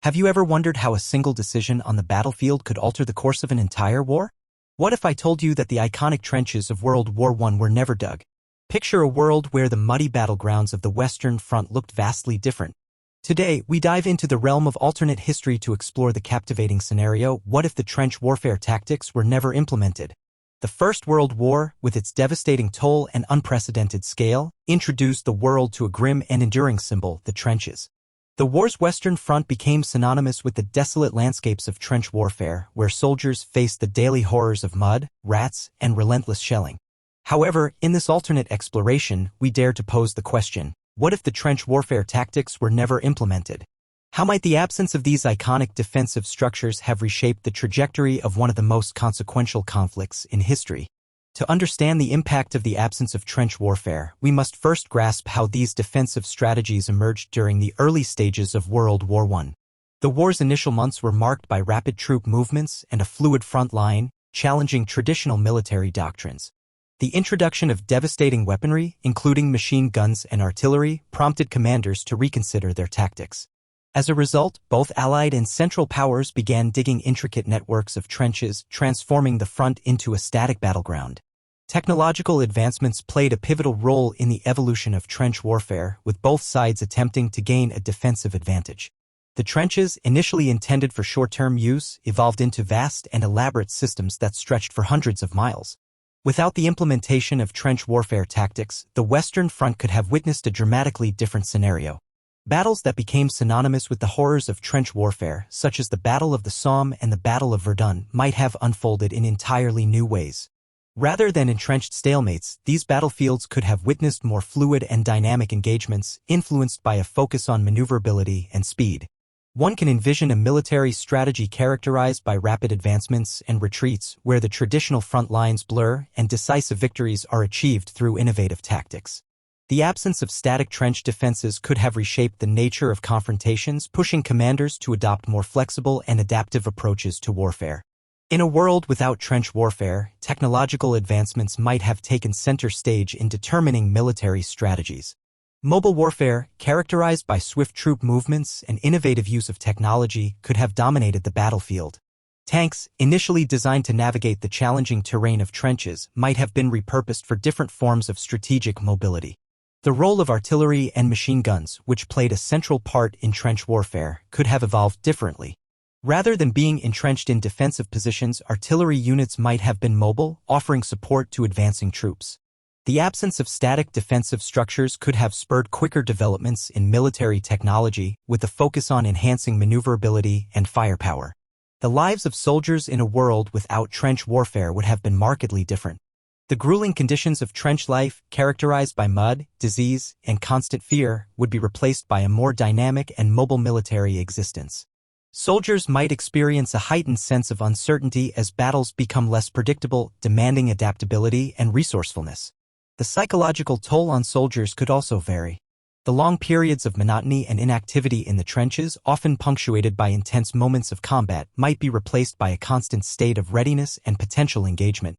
Have you ever wondered how a single decision on the battlefield could alter the course of an entire war? What if I told you that the iconic trenches of World War I were never dug? Picture a world where the muddy battlegrounds of the Western Front looked vastly different. Today, we dive into the realm of alternate history to explore the captivating scenario: what if the trench warfare tactics were never implemented? The First World War, with its devastating toll and unprecedented scale, introduced the world to a grim and enduring symbol: the trenches. The war's Western Front became synonymous with the desolate landscapes of trench warfare, where soldiers faced the daily horrors of mud, rats, and relentless shelling. However, in this alternate exploration, we dare to pose the question: what if the trench warfare tactics were never implemented? How might the absence of these iconic defensive structures have reshaped the trajectory of one of the most consequential conflicts in history? To understand the impact of the absence of trench warfare, we must first grasp how these defensive strategies emerged during the early stages of World War I. The war's initial months were marked by rapid troop movements and a fluid front line, challenging traditional military doctrines. The introduction of devastating weaponry, including machine guns and artillery, prompted commanders to reconsider their tactics. As a result, both Allied and Central powers began digging intricate networks of trenches, transforming the front into a static battleground. Technological advancements played a pivotal role in the evolution of trench warfare, with both sides attempting to gain a defensive advantage. The trenches, initially intended for short-term use, evolved into vast and elaborate systems that stretched for hundreds of miles. Without the implementation of trench warfare tactics, the Western Front could have witnessed a dramatically different scenario. Battles that became synonymous with the horrors of trench warfare, such as the Battle of the Somme and the Battle of Verdun, might have unfolded in entirely new ways. Rather than entrenched stalemates, these battlefields could have witnessed more fluid and dynamic engagements, influenced by a focus on maneuverability and speed. One can envision a military strategy characterized by rapid advancements and retreats, where the traditional front lines blur and decisive victories are achieved through innovative tactics. The absence of static trench defenses could have reshaped the nature of confrontations, pushing commanders to adopt more flexible and adaptive approaches to warfare. In a world without trench warfare, technological advancements might have taken center stage in determining military strategies. Mobile warfare, characterized by swift troop movements and innovative use of technology, could have dominated the battlefield. Tanks, initially designed to navigate the challenging terrain of trenches, might have been repurposed for different forms of strategic mobility. The role of artillery and machine guns, which played a central part in trench warfare, could have evolved differently. Rather than being entrenched in defensive positions, artillery units might have been mobile, offering support to advancing troops. The absence of static defensive structures could have spurred quicker developments in military technology, with a focus on enhancing maneuverability and firepower. The lives of soldiers in a world without trench warfare would have been markedly different. The grueling conditions of trench life, characterized by mud, disease, and constant fear, would be replaced by a more dynamic and mobile military existence. Soldiers might experience a heightened sense of uncertainty as battles become less predictable, demanding adaptability and resourcefulness. The psychological toll on soldiers could also vary. The long periods of monotony and inactivity in the trenches, often punctuated by intense moments of combat, might be replaced by a constant state of readiness and potential engagement.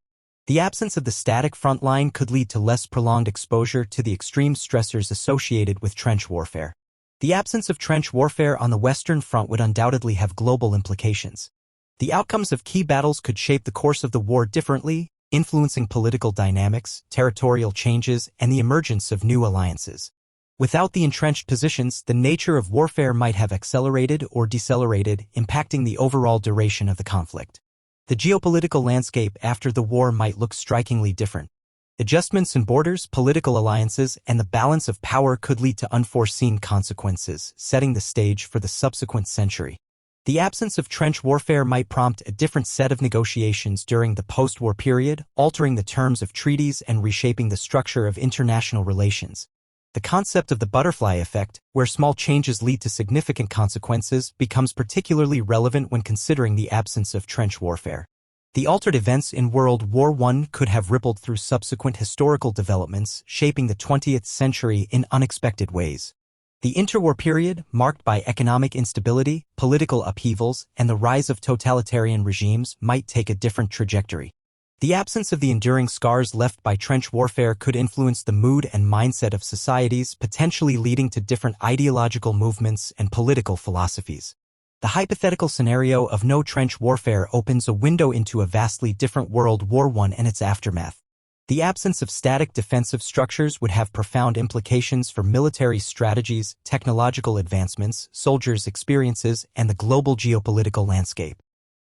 The absence of the static front line could lead to less prolonged exposure to the extreme stressors associated with trench warfare. The absence of trench warfare on the Western Front would undoubtedly have global implications. The outcomes of key battles could shape the course of the war differently, influencing political dynamics, territorial changes, and the emergence of new alliances. Without the entrenched positions, the nature of warfare might have accelerated or decelerated, impacting the overall duration of the conflict. The geopolitical landscape after the war might look strikingly different. Adjustments in borders, political alliances, and the balance of power could lead to unforeseen consequences, setting the stage for the subsequent century. The absence of trench warfare might prompt a different set of negotiations during the post-war period, altering the terms of treaties and reshaping the structure of international relations. The concept of the butterfly effect, where small changes lead to significant consequences, becomes particularly relevant when considering the absence of trench warfare. The altered events in World War I could have rippled through subsequent historical developments, shaping the 20th century in unexpected ways. The interwar period, marked by economic instability, political upheavals, and the rise of totalitarian regimes, might take a different trajectory. The absence of the enduring scars left by trench warfare could influence the mood and mindset of societies, potentially leading to different ideological movements and political philosophies. The hypothetical scenario of no-trench warfare opens a window into a vastly different World War I and its aftermath. The absence of static defensive structures would have profound implications for military strategies, technological advancements, soldiers' experiences, and the global geopolitical landscape.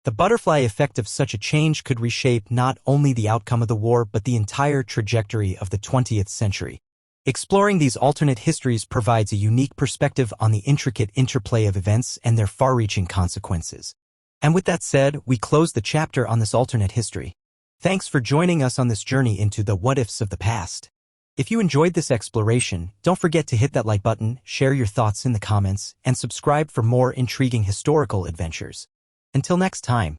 The butterfly effect of such a change could reshape not only the outcome of the war but the entire trajectory of the 20th century. Exploring these alternate histories provides a unique perspective on the intricate interplay of events and their far-reaching consequences. And with that said, we close the chapter on this alternate history. Thanks for joining us on this journey into the what-ifs of the past. If you enjoyed this exploration, don't forget to hit that like button, share your thoughts in the comments, and subscribe for more intriguing historical adventures. Until next time.